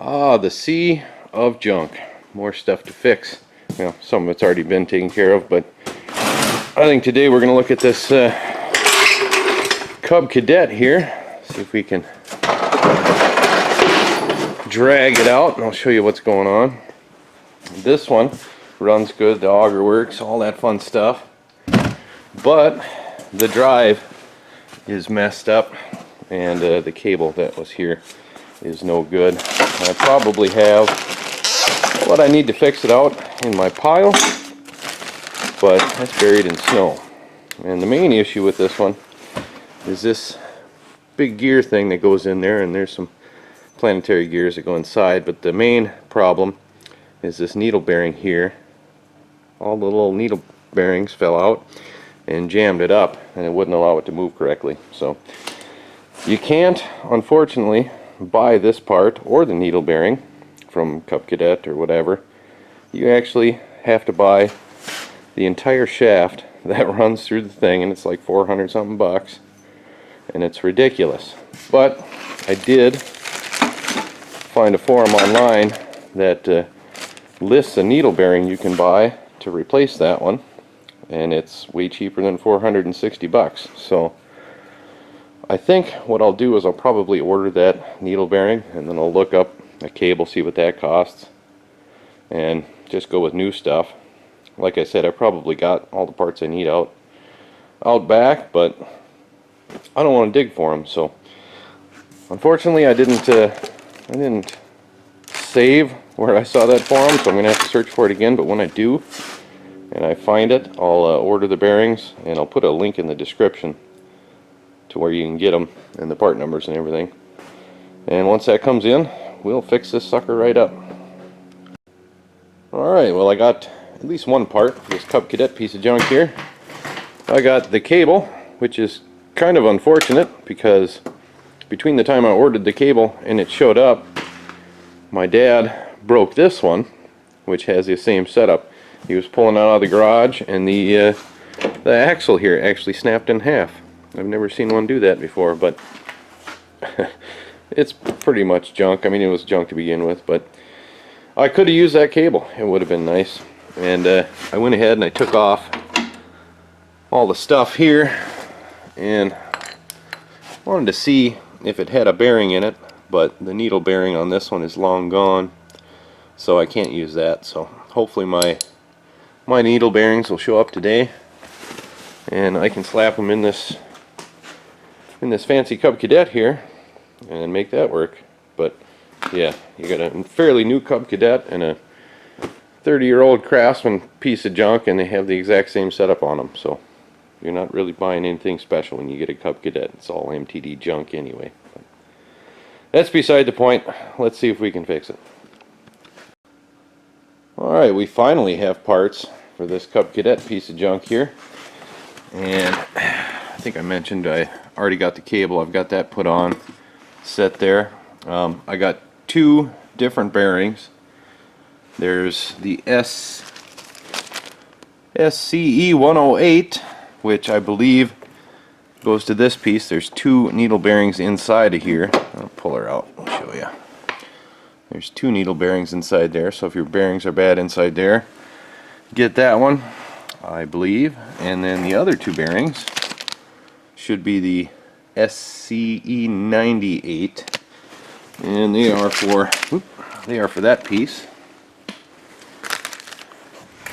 Ah, the sea of junk. More stuff to fix. Well, some of it's already been taken care of, but I think today we're going to look at this Cub Cadet here. See if we can drag it out, and I'll show you what's going on. This one runs good, the auger works, all that fun stuff. But the drive is messed up, and the cable that was here is no good. I probably have what I need to fix it out in my pile, but that's buried in snow. And the main issue with this one is this big gear thing that goes in there, and there's some Planetary gears that go inside, but the main problem is this needle bearing here. All the little needle bearings fell out and jammed it up, and it wouldn't allow it to move correctly. So you can't, unfortunately, buy this part or the needle bearing from Cub Cadet or whatever. You actually have to buy the entire shaft that runs through the thing, and it's like 400 something bucks, and it's ridiculous. But I did find a forum online that lists a needle bearing you can buy to replace that one, and it's way cheaper than 460 bucks. So I think what I'll do is I'll probably order that needle bearing, and then I'll look up a cable, see what that costs, and just go with new stuff. Like I said, I probably got all the parts I need out back, but I don't want to dig for them. So unfortunately, I didn't save where I saw that forum, so I'm gonna have to search for it again. But when I do and I find it, I'll order the bearings, and I'll put a link in the description to where you can get them and the part numbers and everything. And once that comes in, we'll fix this sucker right up. Alright, well, I got at least one part for this Cub Cadet piece of junk here. I got the cable, which is kind of unfortunate because between the time I ordered the cable and it showed up, my dad broke this one, which has the same setup. He was pulling it out of the garage, and the axle here actually snapped in half. I've never seen one do that before, but it's pretty much junk. I mean, it was junk to begin with, but I could have used that cable. It would have been nice. And I went ahead and I took off all the stuff here, and wanted to see if it had a bearing in it, but the needle bearing on this one is long gone, so I can't use that. So hopefully my needle bearings will show up today, and I can slap them in this fancy Cub Cadet here and make that work. But yeah, you got a fairly new Cub Cadet and a 30-year-old Craftsman piece of junk, and they have the exact same setup on them. So you're not really buying anything special when you get a Cub Cadet. It's all MTD junk anyway. But that's beside the point. Let's see if we can fix it. Alright, we finally have parts for this Cub Cadet piece of junk here. And I think I mentioned I already got the cable. I've got that put on, set there. I got two different bearings. There's the SCE 108, which I believe goes to this piece. There's two needle bearings inside of here. I'll pull her out and show you. There's two needle bearings inside there, so if your bearings are bad inside there, get that one, I believe. And then the other two bearings should be the SCE 98, and they are for that piece.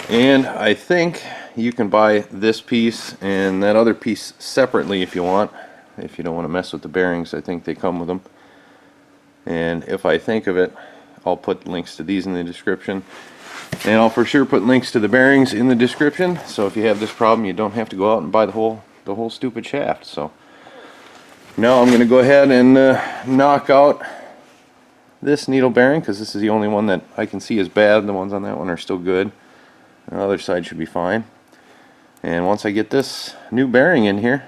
And I think you can buy this piece and that other piece separately if you want, if you don't want to mess with the bearings. I think they come with them. And if I think of it, I'll put links to these in the description, and I'll for sure put links to the bearings in the description, so if you have this problem, you don't have to go out and buy the whole stupid shaft. So now I'm going to go ahead and knock out this needle bearing, because this is the only one that I can see is bad. The ones on that one are still good. The other side should be fine. And once I get this new bearing in here,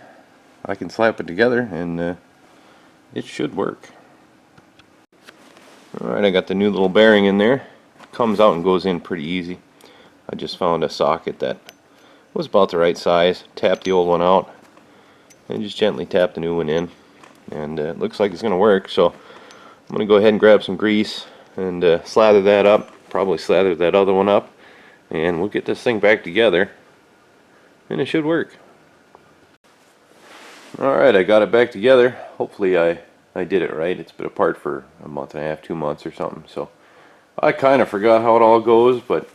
I can slap it together, and it should work. Alright, I got the new little bearing in there. Comes out and goes in pretty easy. I just found a socket that was about the right size. Tapped the old one out and just gently tap the new one in, and it looks like it's going to work. So I'm going to go ahead and grab some grease and slather that up, probably slather that other one up, and we'll get this thing back together and it should work. Alright, I got it back together. Hopefully I did it right. It's been apart for a month and a half, 2 months or something, so I kind of forgot how it all goes, but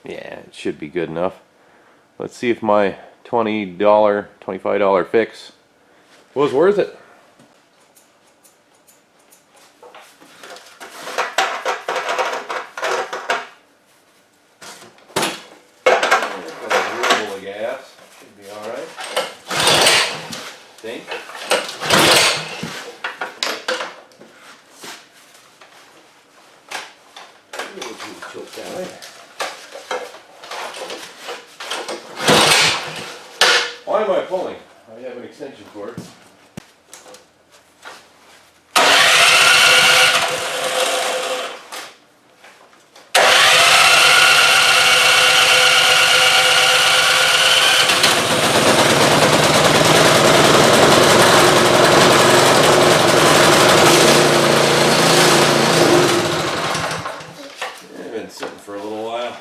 yeah, it should be good enough. Let's see if my $20, $25 fix was worth it. Gas should be all right. Think. Why am I pulling? I have an extension cord. Sitting for a little while.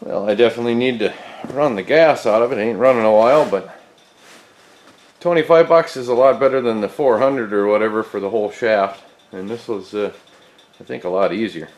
Well, I definitely need to run the gas out of it. It ain't running a while, but 25 bucks is a lot better than the 400 or whatever for the whole shaft. And this was, I think, a lot easier.